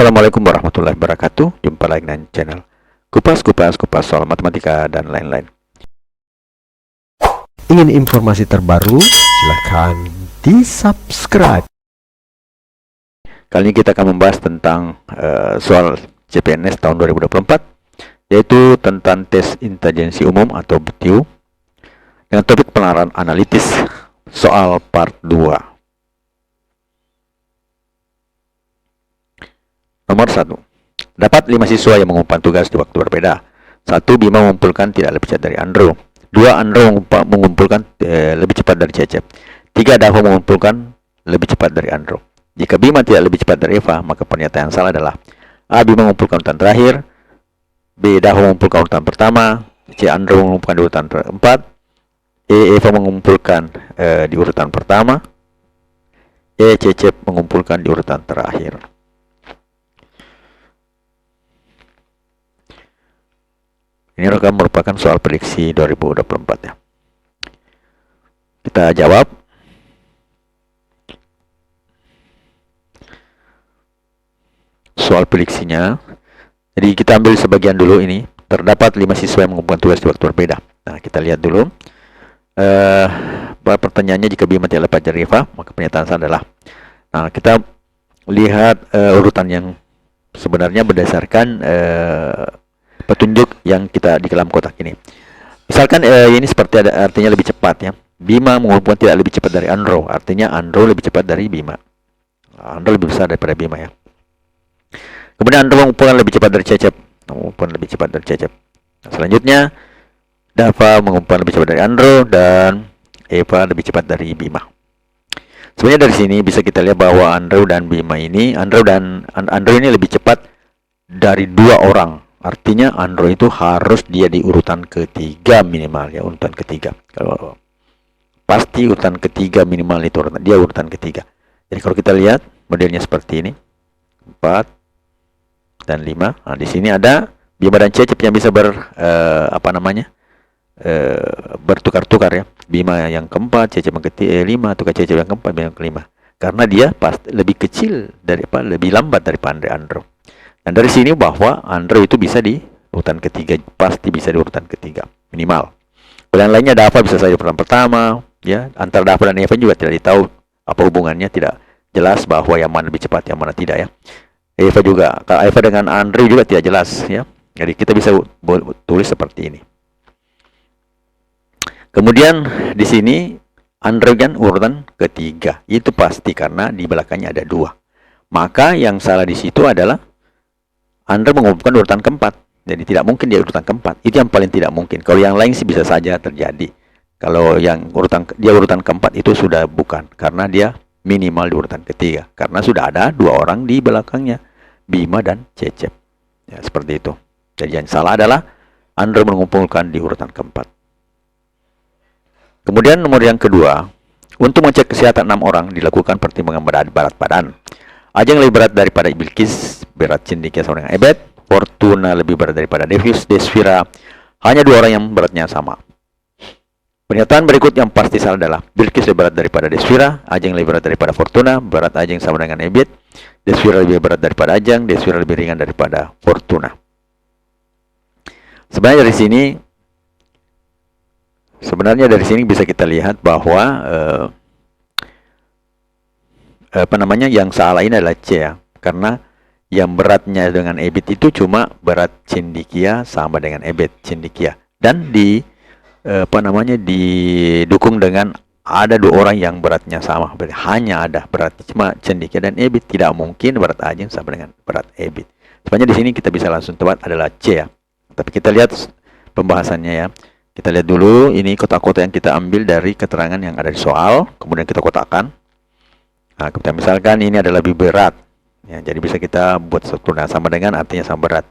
Assalamualaikum warahmatullahi wabarakatuh. Jumpa lagi dengan channel Kupas soal matematika dan lain-lain. Ingin informasi terbaru? Silahkan di-subscribe. Kali ini kita akan membahas tentang soal CPNS tahun 2024, yaitu tentang tes intelijensi umum atau BTU dengan topik penalaran analitis, soal part 2. Nomor 1. Dapat 5 siswa yang mengumpulkan tugas di waktu berbeda. 1. Bima mengumpulkan tidak lebih cepat dari Andrew. 2. Andrew mengumpulkan lebih cepat dari Cecep. 3. Davo mengumpulkan lebih cepat dari Andrew. Jika Bima tidak lebih cepat dari Eva, maka pernyataan yang salah adalah A. Bima mengumpulkan urutan terakhir, B. Davo mengumpulkan urutan pertama, C. Andrew mengumpulkan di urutan keempat, E. Eva mengumpulkan di urutan pertama, E. Cecep mengumpulkan di urutan terakhir. Ini merupakan soal prediksi 2024 ya. Kita jawab. Soal prediksinya. Jadi kita ambil sebagian dulu ini. Terdapat 5 siswa yang mengumpulkan tugas di waktu berbeda. Nah, kita lihat dulu. Pertanyaannya, jika Bima tidak lepas dari Eva, maka pernyataan saya adalah. Nah, kita lihat urutan yang sebenarnya berdasarkan petunjuk yang kita di dalam kotak ini. Misalkan ini seperti ada artinya lebih cepat ya. Bima mengumpulkan tidak lebih cepat dari Andrew, artinya Andrew lebih cepat dari Bima. Andrew lebih besar daripada Bima ya. Kemudian Andrew mengumpulkan lebih cepat dari Cecep, mengumpulkan lebih cepat dari Cecep. Nah, selanjutnya Dava mengumpulkan lebih cepat dari Andrew dan Eva lebih cepat dari Bima. Sebenarnya dari sini bisa kita lihat bahwa Andrew dan Bima ini, Andrew ini lebih cepat dari 2 orang. Artinya Andrew itu harus dia di urutan ketiga minimal ya, urutan ketiga. Kalau pasti urutan ketiga minimal itu dia urutan ketiga. Jadi kalau kita lihat modelnya seperti ini, 4 dan 5. Nah, di sini ada Bima dan Cecep yang bisa bertukar-tukar ya. Bima yang keempat, Cecep yang kelima, atau Cecep yang keempat, Bima yang kelima. Karena dia pasti lebih kecil lebih lambat daripada Andrew. Dan dari sini bahwa Andrew itu bisa di urutan ketiga, pasti bisa di urutan ketiga minimal. Yang lainnya Dava bisa saja urutan pertama, ya. Antara Dava dan Eva juga tidak ditahu apa hubungannya, tidak jelas bahwa yang mana lebih cepat, yang mana tidak ya. Eva juga, kalau Eva dengan Andrew juga tidak jelas ya. Jadi kita bisa tulis seperti ini. Kemudian di sini Andrew kan urutan ketiga, itu pasti karena di belakangnya ada 2. Maka yang salah di situ adalah Andrew mengumpulkan urutan keempat. Jadi tidak mungkin dia urutan keempat. Itu yang paling tidak mungkin. Kalau yang lain sih bisa saja terjadi. Kalau yang dia urutan keempat itu sudah bukan. Karena dia minimal di urutan ketiga. Karena sudah ada 2 orang di belakangnya. Bima dan Cecep. Ya, seperti itu. Jadi yang salah adalah Andrew mengumpulkan di urutan keempat. Kemudian nomor yang kedua. Untuk mengecek kesehatan 6 orang dilakukan pertimbangan berat badan. Ajeng lebih berat daripada Bilqis, berat Cendekia sama dengan Ebet. Fortuna lebih berat daripada Desvira. Hanya 2 orang yang beratnya sama. Pernyataan berikut yang pasti salah adalah Bilqis lebih berat daripada Desvira, Ajeng lebih berat daripada Fortuna, berat Ajeng sama dengan Ebet. Desvira lebih berat daripada Ajeng, Desvira lebih ringan daripada Fortuna. Sebenarnya dari sini bisa kita lihat bahwa yang salah ini adalah C ya, karena yang beratnya dengan Ebit itu cuma berat Cendekia sama dengan Ebit Cendekia, dan didukung dengan ada 2 orang yang beratnya sama. Berarti hanya ada berat cuma Cendekia dan Ebit, tidak mungkin berat Ajeng sama dengan berat Ebit. Sebenarnya di sini kita bisa langsung tebak adalah C ya. Tapi kita lihat pembahasannya ya. Kita lihat dulu ini kotak-kotak yang kita ambil dari keterangan yang ada di soal, kemudian kita kotakkan. Nah, kita misalkan ini adalah lebih berat. Ya, jadi bisa kita buat satu sama dengan artinya sama berat.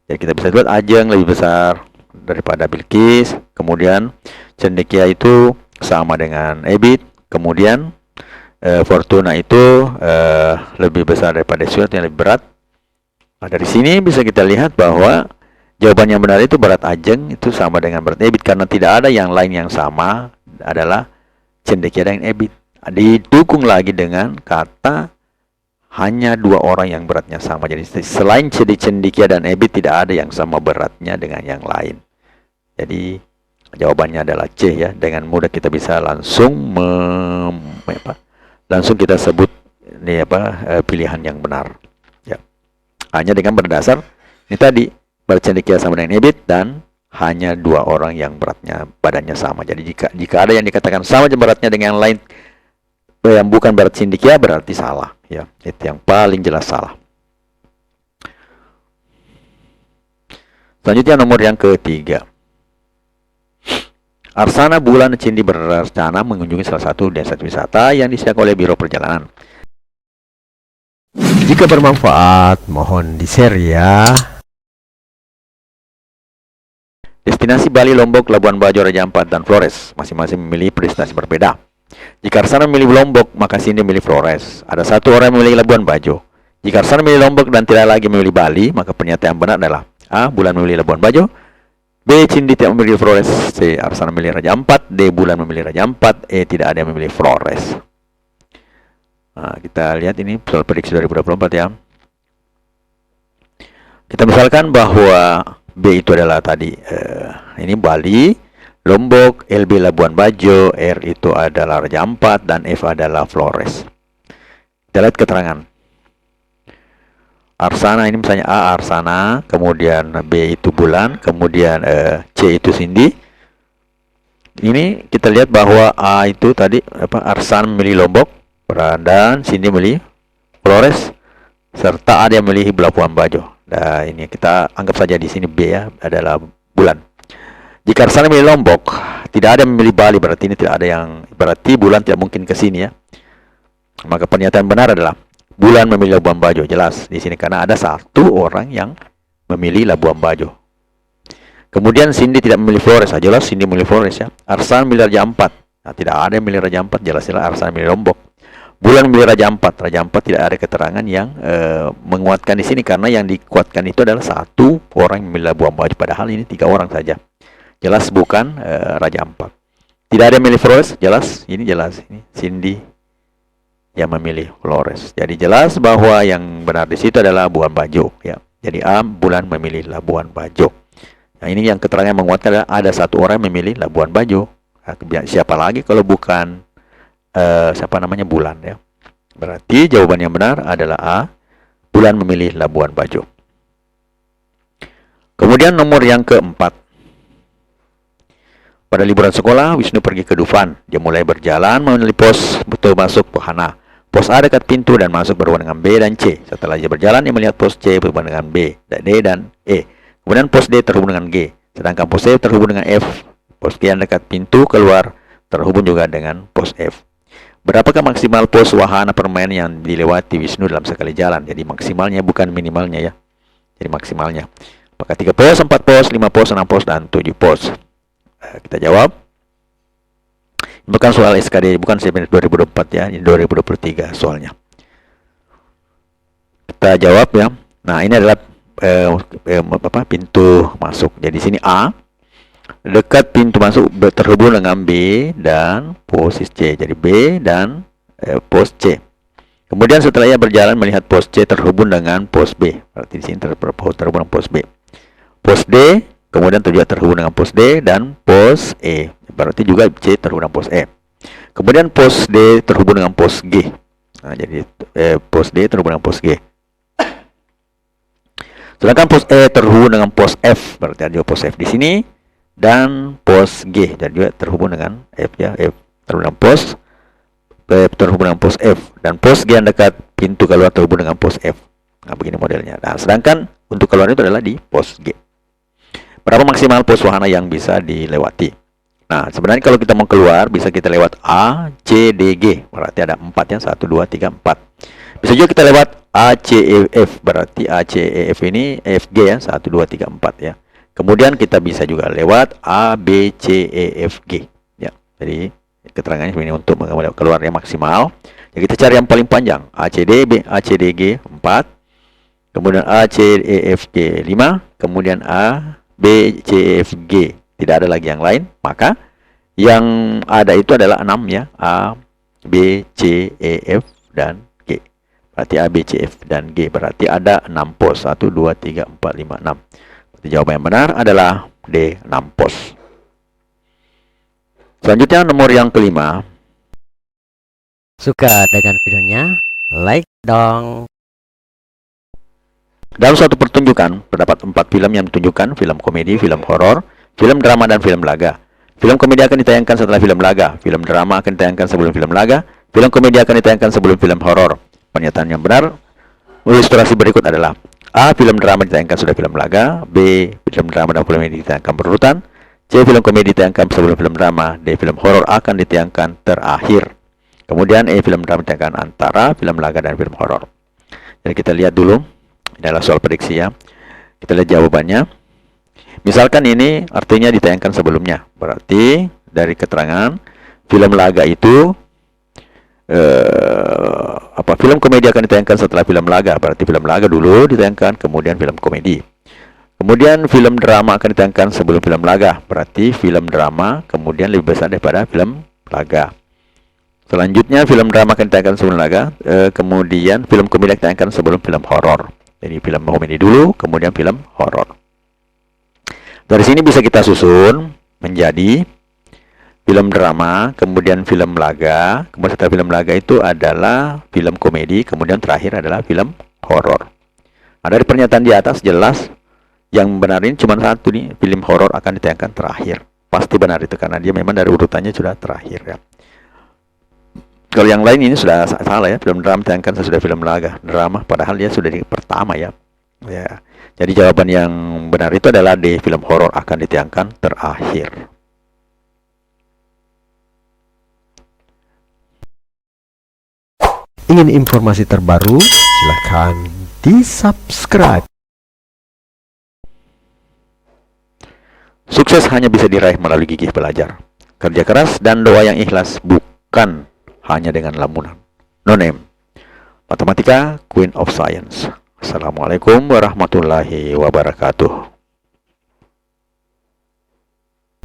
Jadi kita bisa buat Ajeng lebih besar daripada Bilqis. Kemudian Cendekia itu sama dengan Ebit. Kemudian Fortuna itu lebih besar daripada Desvira yang lebih berat. Nah, dari sini bisa kita lihat bahwa jawaban yang benar itu berat Ajeng itu sama dengan berat Ebit. Karena tidak ada yang lain yang sama, adalah Cendekia dan Ebit. Didukung lagi dengan kata hanya 2 orang yang beratnya sama. Jadi selain cendekia dan ebit tidak ada yang sama beratnya dengan yang lain. Jadi jawabannya adalah C ya. Dengan mudah kita bisa langsung langsung kita sebut ini pilihan yang benar. Ya. Hanya dengan berdasar ini tadi berat cendekia sama dengan ebit dan hanya 2 orang yang badannya sama. Jadi jika ada yang dikatakan sama beratnya dengan yang lain yang bukan berat cendekia berarti salah ya. Itu yang paling jelas salah. Selanjutnya nomor yang ketiga. Arsana, Bulan, Cindi berencana mengunjungi salah satu destinasi wisata yang disediakan oleh Biro Perjalanan. Jika bermanfaat, mohon di-share ya. Destinasi Bali, Lombok, Labuan Bajo, Raja Ampat, dan Flores masing-masing memilih destinasi berbeda. Jika Arsana memilih Lombok, maka Cindy memilih Flores. Ada satu orang yang memilih Labuan Bajo. Jika Arsana memilih Lombok dan tidak lagi memilih Bali, maka pernyataan benar adalah A. Bulan memilih Labuan Bajo, B. Cindy tidak memilih Flores, C. Arsana memilih Raja Ampat, D. Bulan memilih Raja Ampat, E. Tidak ada yang memilih Flores. Nah, kita lihat ini soal prediksi 2024 ya. Kita misalkan bahwa B itu adalah tadi ini Bali, Lombok, LB Labuan Bajo, R itu adalah Raja Ampat, dan F adalah Flores. Kita lihat keterangan. Arsana ini misalnya A Arsana, kemudian B itu Bulan, kemudian C itu Cindy. Ini kita lihat bahwa A itu tadi Arsana memilih Lombok dan Cindy memilih Flores, serta ada yang memilih Labuan Bajo. Nah, ini kita anggap saja di sini B ya adalah Bulan. Jika Arsana memilih Lombok, tidak ada yang memilih Bali, berarti ini tidak ada yang, berarti Bulan tidak mungkin ke sini ya. Maka pernyataan benar adalah Bulan memilih Labuan Bajo, jelas di sini karena ada satu orang yang memilih Labuan Bajo. Kemudian Cindy tidak memilih Flores, jelas Cindy memilih Flores ya. Arsana memilih Raja Ampat, nah, tidak ada yang memilih Raja Ampat, jelas-jelas Arsana memilih Lombok. Bulan memilih Raja Ampat, Raja Ampat tidak ada keterangan yang menguatkan di sini karena yang dikuatkan itu adalah satu orang yang memilih Labuan Bajo, padahal ini 3 orang saja. Jelas bukan Raja Ampat. Tidak ada yang memilih Flores, jelas ini Cindy yang memilih Flores. Jadi jelas bahwa yang benar di situ adalah Labuan Bajo ya. Jadi A, Bulan memilih Labuan Bajo. Nah, ini yang keterangan menguatkan adalah ada satu orang yang memilih Labuan Bajo. Nah, siapa lagi kalau bukan Bulan ya. Berarti jawaban yang benar adalah A, Bulan memilih Labuan Bajo. Kemudian nomor yang keempat. Pada liburan sekolah, Wisnu pergi ke Dufan. Dia mulai berjalan menuju pos betul masuk Pohana. Pos A dekat pintu dan masuk berhubungan dengan B dan C. Setelah dia berjalan, dia melihat pos C berhubungan dengan B, D dan E. Kemudian pos D terhubung dengan G. Sedangkan pos C terhubung dengan F. Pos G yang dekat pintu keluar terhubung juga dengan pos F. Berapakah maksimal pos wahana permainan yang dilewati Wisnu dalam sekali jalan? Jadi maksimalnya bukan minimalnya ya. Jadi maksimalnya. Apakah 3 pos, 4 pos, 5 pos, 6 pos, dan 7 pos? Kita jawab. Bukan soal SKD, bukan CPNS 2024 ya, ini 2023 soalnya. Kita jawab ya. Nah, ini adalah pintu masuk. Jadi sini A dekat pintu masuk terhubung dengan B dan pos C. Jadi B dan pos C. Kemudian setelah ia berjalan melihat pos C terhubung dengan pos B. Berarti di sini terhubung dengan pos B. Pos D kemudian juga terhubung dengan pos D dan pos E. Berarti juga C terhubung dengan pos E. Kemudian pos D terhubung dengan pos G. Nah, jadi pos D terhubung dengan pos G. Sedangkan pos E terhubung dengan pos F. Berarti ada juga pos F di sini. Dan pos G. Dan juga terhubung dengan F ya. F terhubung dengan pos terhubung dengan pos F. Dan pos G yang dekat pintu keluar terhubung dengan pos F. Nah, begini modelnya. Nah, sedangkan untuk keluar itu adalah di pos G. Berapa maksimal pos wahana yang bisa dilewati? Nah, sebenarnya kalau kita mau keluar, bisa kita lewat A, C, D, G. Berarti ada 4 ya, 1, 2, 3, 4. Bisa juga kita lewat A, C, E, F. Berarti A, C, E, F ini F, G ya, 1, 2, 3, 4 ya. Kemudian kita bisa juga lewat A, B, C, E, F, G. Ya, jadi keterangannya ini untuk keluar yang maksimal. Jadi kita cari yang paling panjang. A, C, D, B, A, C, D, G, 4. Kemudian A, C, E, F, G, 5. Kemudian A, B, C, E, F, G. Tidak ada lagi yang lain. Maka yang ada itu adalah 6 ya. A, B, C, E, F, dan G. Berarti A, B, C, F, dan G. Berarti ada 6 pos. 1, 2, 3, 4, 5, 6. Berarti jawaban yang benar adalah D, 6 pos. Selanjutnya nomor yang kelima. Suka dengan videonya? Like dong. Dalam suatu pertunjukan, terdapat 4 film yang ditunjukkan: film komedi, film horor, film drama, dan film laga. Film komedi akan ditayangkan setelah film laga. Film drama akan ditayangkan sebelum film laga. Film komedi akan ditayangkan sebelum film horor. Pernyataan yang benar ilustrasi berikut adalah: A. Film drama ditayangkan sudah film laga. B. Film drama dan film komedi ditayangkan berurutan. C. Film komedi ditayangkan sebelum film drama. D. Film horor akan ditayangkan terakhir. Kemudian E. Film drama ditayangkan antara film laga dan film horor. Jadi kita lihat dulu. Ini adalah soal prediksi ya. Kita lihat jawabannya. Misalkan ini artinya ditayangkan sebelumnya. Berarti dari keterangan film laga itu film komedi akan ditayangkan setelah film laga. Berarti film laga dulu ditayangkan, kemudian film komedi. Kemudian film drama akan ditayangkan sebelum film laga. Berarti film drama kemudian lebih besar daripada film laga. Selanjutnya film drama akan ditayangkan sebelum laga. Kemudian film komedi akan ditayangkan sebelum film horor. Jadi film komedi dulu, kemudian film horor. Dari sini bisa kita susun menjadi film drama, kemudian film laga, kemudian setelah film laga itu adalah film komedi, kemudian terakhir adalah film horor. Nah, dari pernyataan di atas jelas yang benar ini cuma satu nih, film horor akan ditayangkan terakhir. Pasti benar itu karena dia memang dari urutannya sudah terakhir ya. Kalau yang lain ini sudah salah ya, film drama ditayangkan sesudah film laga. Drama padahal dia sudah di pertama ya. Ya. Jadi jawaban yang benar itu adalah D, film horor akan ditayangkan terakhir. Ingin informasi terbaru? Silahkan di-subscribe. Sukses hanya bisa diraih melalui gigih belajar, kerja keras, dan doa yang ikhlas, bukan hanya dengan lamunan. No name. Matematika, Queen of Science. Assalamualaikum warahmatullahi wabarakatuh.